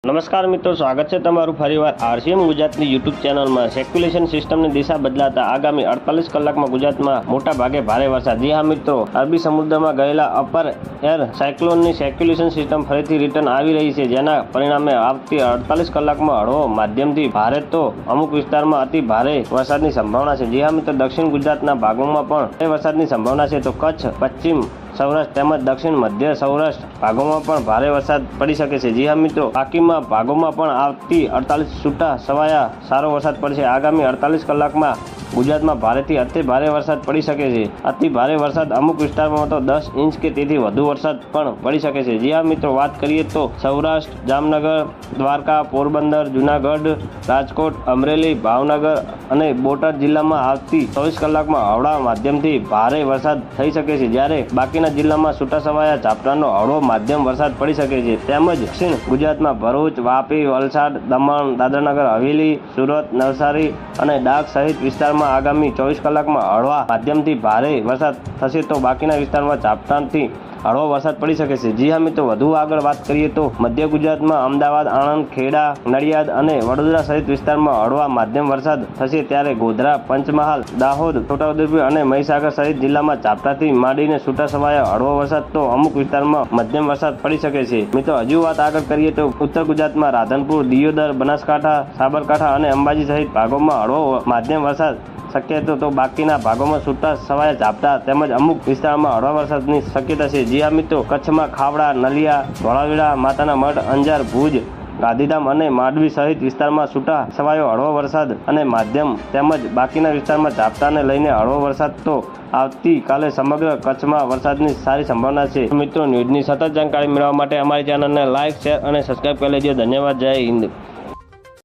નમસ્કાર મિત્રો, સ્વાગત છે તમારું ફરીવાર આરસીએમ ગુજરાતની યુટ્યુબ ચેનલમાં। સર્ક્યુલેશન સિસ્ટમની દિશા બદલાતા આગામી 48 કલાકમાં ગુજરાતમાં મોટા ભાગે ભારે વરસાદ। જી હા મિત્રો, અરબી સમુદ્રમાં ગયેલા અપર એર સાયક્લોનની સર્ક્યુલેશન સિસ્ટમ ફરીથી રિટર્ન આવી રહી છે, જેના પરિણામે આવતી 48 કલાકમાં હળવો માધ્યમથી ભારે તો અમુક વિસ્તારમાં અતિ ભારે વરસાદની સંભાવના છે। જી હા મિત્રો, દક્ષિણ ગુજરાતના ભાગોમાં પણ ભારે વરસાદની સંભાવના છે, તો કચ્છ, પશ્ચિમ સૌરાષ્ટ્ર તેમજ દક્ષિણ મધ્ય સૌરાષ્ટ્ર ભાગોમાં પણ ભારે વરસાદ પડી શકે છે। જી હા મિત્રો, બાકીમાં ભાગોમાં પણ આવતી 48 છૂટા છવાયા સારો વરસાદ પડશે। આગામી 48 કલાકમાં ગુજરાતમાં ભારેથી અતિ ભારે વરસાદ પડી શકે છે। અતિ ભારે વરસાદ અમુક વિસ્તારમાં તો 10 ઇંચ કે તેથી વધુ વરસાદ પણ પડી શકે છે। જી હા મિત્રો, વાત કરીએ તો સૌરાષ્ટ્ર, જામનગર, દ્વારકા, પોરબંદર, જુનાગઢ, રાજકોટ, અમરેલી, ભાવનગર અને બોટાદ જિલ્લામાં આવતી 24 કલાકમાં હળવા માધ્યમથી ભારે વરસાદ થઈ શકે છે, જ્યારે બાકીના જિલ્લામાં છૂટાછવાયા ઝાપટાનો હળવો માધ્યમ વરસાદ પડી શકે છે। તેમજ દક્ષિણ ગુજરાતમાં ભરૂચ, વાપી, વલસાડ, દમણ, દાદરાનગર હવેલી, સુરત, નવસારી અને ડાંગ સહિત વિસ્તારમાં આગામી 24 કલાકમાં હળવા માધ્યમથી ભારે વરસાદ થશે, તો બાકીના વિસ્તારમાં ઝાપટાથી હળવો વરસાદ પડી શકે છે। જી હા મિત્રો, વધુ આગળ વાત કરીએ તો મધ્ય ગુજરાતમાં અમદાવાદ, આણંદ, ખેડા, નડિયાદ અને વડોદરા સહિત વિસ્તારમાં હળવા માધ્યમ વરસાદ થશે, ત્યારે ગોધરા, પંચમહાલ, દાહોદ, છોટાઉદેપુર અને મહીસાગર સહિત જિલ્લામાં ઝાપટાથી માંડીને છૂટાછવાયા હળવો વરસાદ તો અમુક વિસ્તારમાં મધ્યમ વરસાદ પડી શકે છે। મિત્રો, હજુ વાત આગળ કરીએ તો ઉત્તર ગુજરાતમાં રાધનપુર, દિયોદર, બનાસકાંઠા, સાબરકાંઠા અને અંબાજી સહિત ભાગોમાં હળવો માધ્યમ વરસાદ શક્યતા, તો બાકીના ભાગોમાં છૂટા છવાયા ઝાપટા તેમજ અમુક વિસ્તારમાં હળવા વરસાદની શક્યતા છે। જી હા મિત્રો, કચ્છમાં ખાવડા, નલિયા, ધોળાવીરા, માતાના મઢ, અંજાર, ભુજ, ગાંધીધામ અને માંડવી સહિત વિસ્તારમાં છૂટા છવાયો હળવો વરસાદ અને માધ્યમ તેમજ બાકીના વિસ્તારમાં ઝાપટાને લઈને હળવો વરસાદ તો આવતીકાલે સમગ્ર કચ્છમાં વરસાદની સારી સંભાવના છે। મિત્રો, ન્યૂઝની સતત જાણકારી મેળવવા માટે અમારી ચેનલને લાઇક, શેર અને સબસ્ક્રાઇબ કરી લેજો। ધન્યવાદ। જય હિન્દ।